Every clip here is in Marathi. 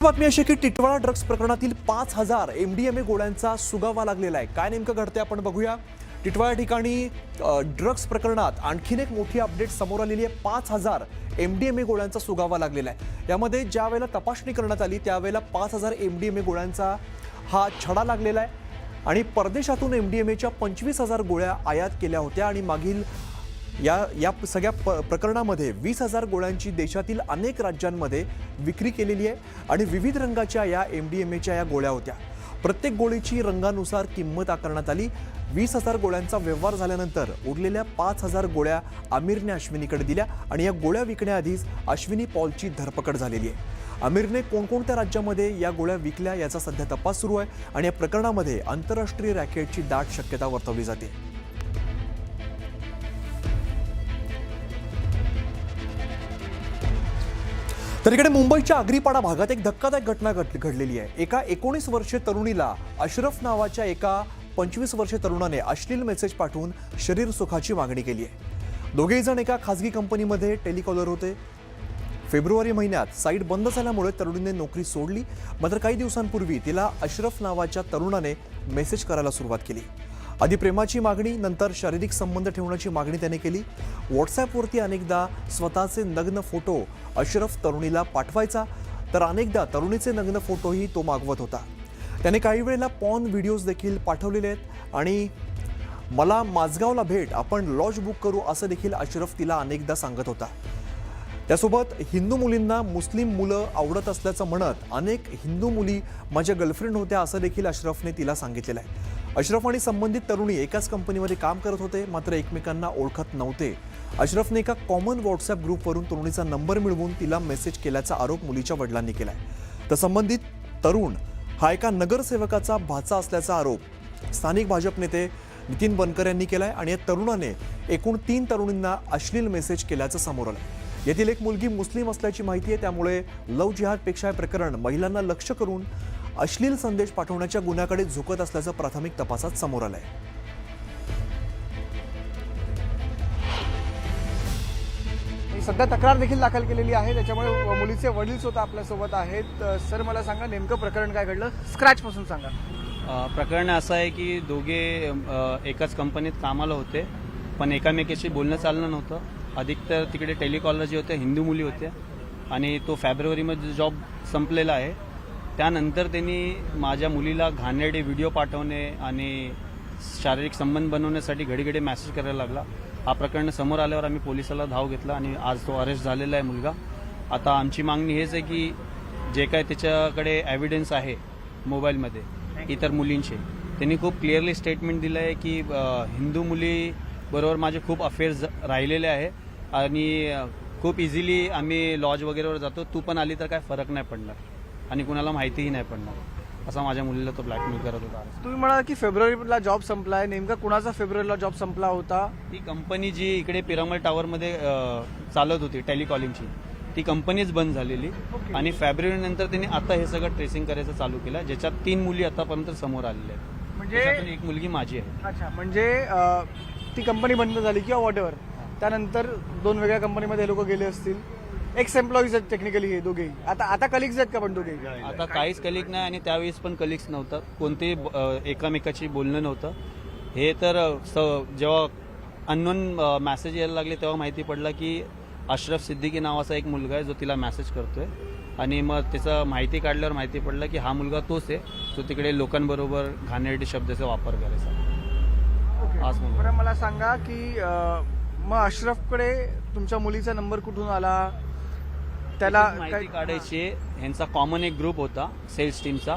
बातमी अशी की टिटवाळा ड्रग्ज प्रकरणातील 5,000 MDMA गोळ्यांचा सुगावा लागलेला आहे। काय नेमकं घडतंय आपण बघूया। टिटवाळा ठिकाणी ड्रग्ज प्रकरणात आणखीन एक मोठी अपडेट समोर आलेली आहे। 5,000 MDMA गोळ्यांचा सुगावा लागलेला आहे। यामध्ये ज्या वेळेला तपासणी करण्यात आली त्यावेळेला 5,000 MDMA गोळ्यांचा हा छडा लागलेला आहे आणि परदेशातून MDMAच्या 25,000 गोळ्या आयात केल्या होत्या आणि मागील या सगळ्या प्रकरणामध्ये 20,000 गोळ्यांची देशातील अनेक राज्यांमध्ये विक्री केलेली आहे आणि विविध रंगाच्या या MDMAच्या या गोळ्या होत्या। प्रत्येक गोळीची रंगानुसार किंमत आकारण्यात आली। 20,000 गोळ्यांचा व्यवहार झाल्यानंतर उरलेल्या 5,000 गोळ्या आमिरने अश्विनीकडे दिल्या आणि या गोळ्या विकण्याआधीच अश्विनी पॉलची धरपकड झालेली आहे। आमिरने कोणकोणत्या राज्यामध्ये या गोळ्या विकल्या याचा सध्या तपास सुरू आहे आणि या प्रकरणामध्ये आंतरराष्ट्रीय रॅकेटची दाट शक्यता वर्तवली जाते। तर इकडे मुंबईच्या आग्रीपाडा भागात एक धक्कादायक घटना घडलेली आहे। एका 19 वर्षीय तरुणीला अशरफ नावाच्या एका 25 वर्षीय तरुणाने अश्लील मेसेज पाठवून शरीर सुखाची मागणी केली आहे। दोघेही जण एका खासगी कंपनीमध्ये टेलिकॉलर होते। फेब्रुवारी महिन्यात साईट बंद झाल्यामुळे तरुणीने नोकरी सोडली। मात्र काही दिवसांपूर्वी तिला अशरफ नावाच्या तरुणाने मेसेज करायला सुरुवात केली। आधी प्रेमाची मागणी, नंतर शारीरिक संबंध ठेवण्याची मागणी त्याने केली। व्हॉट्सॲपवरती अनेकदा स्वतःचे नग्न फोटो अशरफ तरुणीला पाठवायचा, तर अनेकदा तरुणीचे नग्न फोटोही तो मागवत होता। त्याने काही वेळेला पॉर्न व्हिडिओज देखील पाठवलेले आहेत आणि मला माझगावला भेट, आपण लॉज बुक करू असं देखील अशरफ तिला अनेकदा सांगत होता। त्यासोबत हिंदू मुलींना मुस्लिम मुलं आवडत असल्याचं म्हणत अनेक हिंदू मुली माझ्या गर्लफ्रेंड होत्या असं देखील अशरफने तिला सांगितलेलं आहे। अशरफ आणि संबंधित तरुणी एकाच कंपनीमध्ये काम करत होते, मात्र एकमेकांना ओळखत नव्हते। अशरफने एका कॉमन व्हॉट्सॲप ग्रुपवरून तरुणीचा नंबर मिळवून तिला मेसेज केल्याचा आरोप मुलीच्या वडिलांनी केलाय। तर संबंधित तरुण हा एका नगरसेवकाचा भाचा असल्याचा आरोप स्थानिक भाजप नेते नितीन बनकर यांनी केलाय आणि या तरुणाने एकूण 3 तरुणींना अश्लील मेसेज केल्याचं समोर आलंय। यातील एक मुलगी मुस्लिम असल्याची माहिती आहे, त्यामुळे लव्ह जिहादपेक्षा हे प्रकरण महिलांना लक्ष्य करून अश्लील संदेश पाठवण्याच्या गुन्ह्याकडे झुकत असल्याचं प्राथमिक तपासात समोर आलंय। सध्या तक्रार देखील दाखल केलेली आहे, त्याच्यामुळे मुलीचे वडील स्वतः आपल्यासोबत आहेत। सर, मला सांगा नेमकं प्रकरण काय घडलं, स्क्रॅच पासून सांगा। प्रकरण असं आहे की दोघे एकाच कंपनीत कामाला होते, पण एकामेकाशी बोलणं चालणं नव्हतं। अधिकतर तिकडे टेलिकॉलर जे होते हिंदू मुली होत्या आणि तो फेब्रुवारीमध्ये जॉब संपलेला आहे। त्यानंतर त्यांनी माझ्या मुलीला घाणेरडे व्हिडिओ पाठवणे आणि शारीरिक संबंध बनवण्यासाठी घडी मेसेज करायला लागला। हा प्रकरण समोर आल्यावर आम्ही पोलिसाला धाव घेतला आणि आज तो अरेस्ट झालेला आहे मुलगा। आता आमची मागणी हेच आहे की जे काय त्याच्याकडे एव्हिडन्स आहे मोबाईलमध्ये इतर मुलींचे, त्यांनी खूप क्लिअरली स्टेटमेंट दिलं आहे की हिंदू मुलीबरोबर माझे खूप अफेअर्स राहिलेले आहे आणि खूप इझिली आम्ही लॉज वगैरेवर जातो, तू पण आली तर काय फरक नाही पडणार आणि कुणाला माहितीही नाही पडणार, असा माझ्या मुलीला तो ब्लॅकमेल करत होता। तुम्ही म्हणाला की फेब्रुवारीला जॉब संपलाय, नेमका कुणाचा फेब्रुवारीला जॉब संपला होता? ती कंपनी जी इकडे पिरामल टावरमध्ये चालत होती टेलिकॉलिंगची, ती कंपनीच बंद झालेली आणि फेब्रुवारी नंतर त्यांनी आता हे सगळं ट्रेसिंग करायचं चालू केलं, ज्याच्यात 3 मुली आतापर्यंत समोर आलेल्या आहेत। म्हणजे एक मुलगी माझी आहे। अच्छा, म्हणजे ती कंपनी बंद झाली किंवा व्हॉटएव्हर, त्यानंतर 2 वेगळ्या कंपनीमध्ये लोक गेले असतील। एक्स एम्प्लॉईज आहेत टेक्निकली हे दोघेही, आता कलिग्स आहेत का? पण दोघे आता काहीच कलिग नाही आणि त्यावेळेस पण कलिग्स नव्हतं, कोणतेही एकामेकाची बोलणं नव्हतं। हे तर जेव्हा अननोन मेसेज यायला लागले तेव्हा माहिती पडलं की अशरफ सिद्दीकी नावाचा एक मुलगा आहे जो तिला मेसेज करतोय आणि मग त्याचं माहिती काढल्यावर माहिती पडलं की हा मुलगा तोच आहे जो तिकडे लोकांबरोबर घाणेरडे शब्दाचा वापर करायचा। आज बरं, मला सांगा की मग अशरफकडे तुमच्या मुलीचा नंबर कुठून आला? त्याला माहिती काढायची, ह्यांचा कॉमन एक ग्रुप होता सेल्स टीमचा,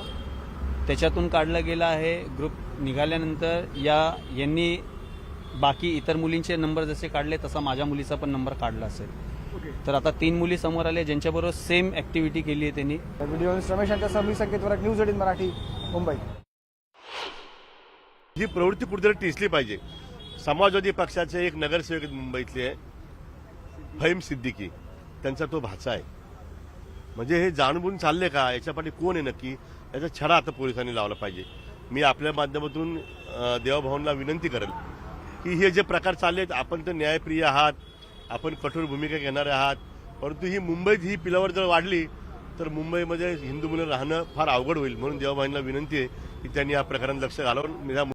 त्याच्यातून काढला गेला आहे। ग्रुप निघाल्यानंतर यांनी बाकी इतर मुलींचे नंबर जसे काढले तसा माझ्या मुलीचा पण नंबर काढला असेल। तर आता 3 मुली समोर आल्या ज्यांच्याबरोबर सेम ऍक्टिव्हिटी केली आहे त्यांनी। व्हिडिओ रमेश यांच्या मी संकेतवर न्यूज 18 मराठी, मुंबई। ही प्रवृत्ती कुठेतरी टिचली पाहिजे। समाजवादी पक्षाचे एक नगरसेवक मुंबईतले आहे फहीम सिद्दीकी, त्यांचा तो भाचा आहे। म्हणजे हे जाणून चालले का, याच्यापाठी कोण आहे नक्की, याचा छडा आता पोलिसांनी लावला पाहिजे। मी आपल्या माध्यमातून देवाभाऊंना विनंती करेल की हे जे प्रकार चालले आहेत, आपण तर न्यायप्रिय आहात, आपण कठोर भूमिका घेणारे आहात, परंतु ही मुंबईत ही पिलावर जर वाढली तर मुंबईमध्ये हिंदू मुलं राहणं फार अवघड होईल. म्हणून देवाबाईंना विनंती आहे की त्यांनी या प्रकारात लक्ष घालून या